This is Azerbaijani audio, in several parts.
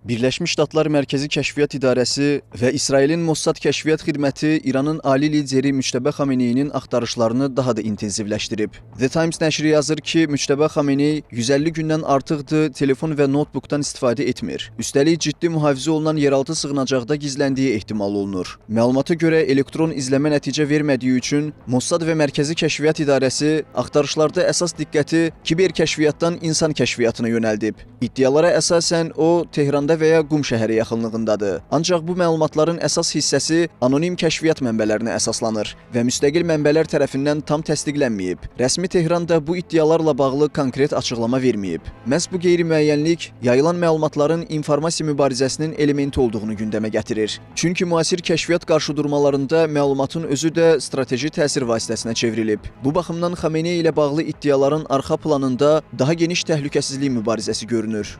Birləşmiş Ştatlar Mərkəzi Kəşfiyyat İdarəsi və İsrailin Mossad Kəşfiyyat Xidməti İranın ali lideri Müçtəbə Xameneyinin axtarışlarını daha da intensivləşdirib. The Times nəşri yazır ki, Müçtəbə Xameney 150 gündən artıqdır telefon və notebookdan istifadə etmir. Üstəlik ciddi mühafizə olunan yeraltı sığınacaqda gizləndiyi ehtimal olunur. Məlumata görə elektron izləmə nəticə vermədiyi üçün Mossad və Mərkəzi Kəşfiyyat İdarəsi axtarışlarda əsas diqqəti kiber kəşfiyyatdan insan kəşfiyyatına yönəldib. İddialara əsasən o Tehranda və ya Qum şəhəri yaxınlığındadır. Ancaq bu məlumatların əsas hissəsi anonim kəşfiyyat mənbələrinə əsaslanır və müstəqil mənbələr tərəfindən tam təsdiqlənməyib. Rəsmi Tehran da bu iddialarla bağlı konkret açıqlama verməyib. Məhz bu qeyri-müəyyənlik yayılan məlumatların informasiya mübarizəsinin elementi olduğunu gündəmə gətirir. Çünki müasir kəşfiyyat qarşıdurmalarında məlumatın özü də strateji təsir vasitəsinə çevrilib. Bu baxımdan Xamenei ilə bağlı iddiaların arxa planında daha geniş təhlükəsizlik mübarizəsi görünür.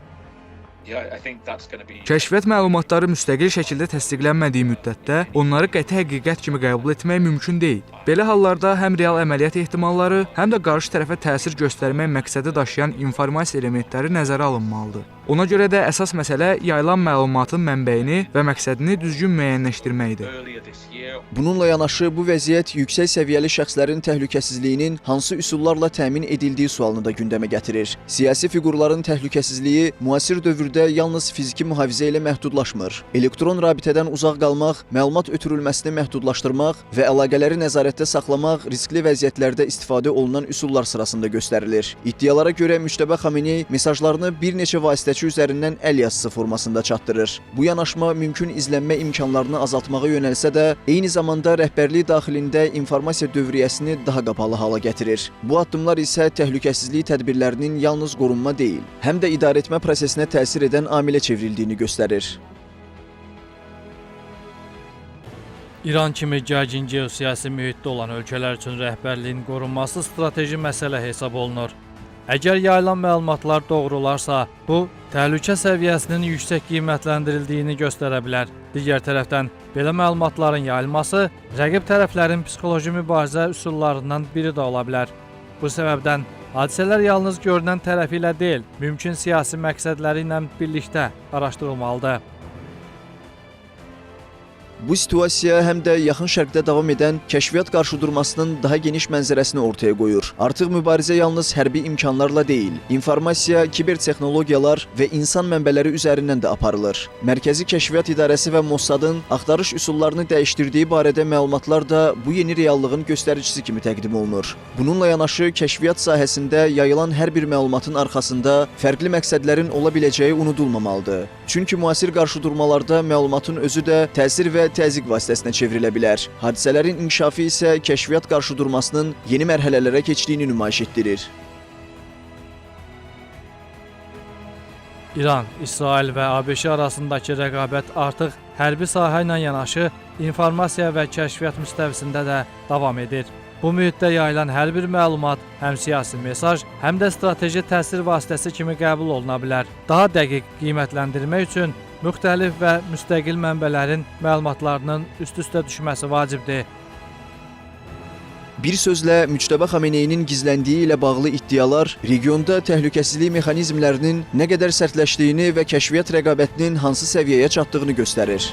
Kəşfiyyat məlumatları müstəqil şəkildə təsdiqlənmədiyi müddətdə onları qəti həqiqət kimi qəbul etmək mümkün deyil. Belə hallarda həm real əməliyyat ehtimalları, həm də qarşı tərəfə təsir göstərmək məqsədi daşıyan informasiya elementləri nəzərə alınmalıdır. Ona görə də əsas məsələ yayılan məlumatın mənbəyini və məqsədini düzgün müəyyənləşdirməkdir. Bununla yanaşı, bu vəziyyət yüksək səviyyəli şəxslərin təhlükəsizliyinin hansı üsullarla təmin edildiyi sualını da gündəmə gətirir. Siyasi fiqurların təhlükəsizliyi müasir dövrdə yalnız fiziki mühafizə ilə məhdudlaşmır. Elektron rabitədən uzaq qalmaq, məlumat ötürülməsini məhdudlaşdırmaq və əlaqələri nəzarətdə saxlamaq riskli vəziyyətlərdə istifadə olunan üsullar sırasında göstərilir. İddialara görə Müçtəbə Xamenei mesajlarını bir neçə vasitəçi üzərindən əl yazısı formasında çatdırır. Bu yanaşma mümkün izlənmə imkanlarını azaltmağa yönəlsə də, eyni zamanda rəhbərlik daxilində informasiya dövriyyəsini daha qapalı hala gətirir. Bu addımlar isə təhlükəsizlik tədbirlərinin yalnız qorunma deyil, həm də idarəetmə prosesinə təsir edən amilə çevrildiyini göstərir. İran kimi gərgin geosiyasi mühitdə olan ölkələr üçün rəhbərliyin qorunması strateji məsələ hesab olunur. Əgər yayılan məlumatlar doğrularsa, bu, təhlükə səviyyəsinin yüksək qiymətləndirildiyini göstərə bilər. Digər tərəfdən, belə məlumatların yayılması rəqib tərəflərin psixoloji mübarizə üsullarından biri də ola bilər. Bu səbəbdən hadisələr yalnız görünən tərəfi ilə deyil, mümkün siyasi məqsədləri ilə birlikdə araşdırılmalıdır. Bu situasiya həm də yaxın şərqdə davam edən kəşfiyyat qarşıdurmasının daha geniş mənzərəsini ortaya qoyur. Artıq mübarizə yalnız hərbi imkanlarla deyil, informasiya, kibertexnologiyalar və insan mənbələri üzərindən də aparılır. Mərkəzi Kəşfiyyat İdarəsi və Mossadın axtarış üsullarını dəyişdirdiyi barədə məlumatlar da bu yeni reallığın göstəricisi kimi təqdim olunur. Bununla yanaşı, kəşfiyyat sahəsində yayılan hər bir məlumatın arxasında fərqli məqsədlərin ola biləcəyi unudulmamalıdır. Çünki müasir qarşıdurmalarda məlumatın özü də təsir və təzyiq vasitəsinə çevrilə bilər. Hadisələrin inkişafı isə kəşfiyyat qarşıdurmasının yeni mərhələlərə keçdiyini nümayiş etdirir. İran, İsrail və ABŞ arasındakı rəqabət artıq hərbi sahə ilə yanaşı informasiya və kəşfiyyat müstəvisində də davam edir. Bu mühitdə yayılan hər bir məlumat həm siyasi mesaj, həm də strateji təsir vasitəsi kimi qəbul oluna bilər. Daha dəqiq qiymətləndirmək üçün müxtəlif və müstəqil mənbələrin məlumatlarının üst-üstə düşməsi vacibdir. Bir sözlə, Müçtəbə Xameneyinin gizləndiyi ilə bağlı iddialar regionda təhlükəsizlik mexanizmlərinin nə qədər sərtləşdiyini və kəşfiyyat rəqabətinin hansı səviyyəyə çatdığını göstərir.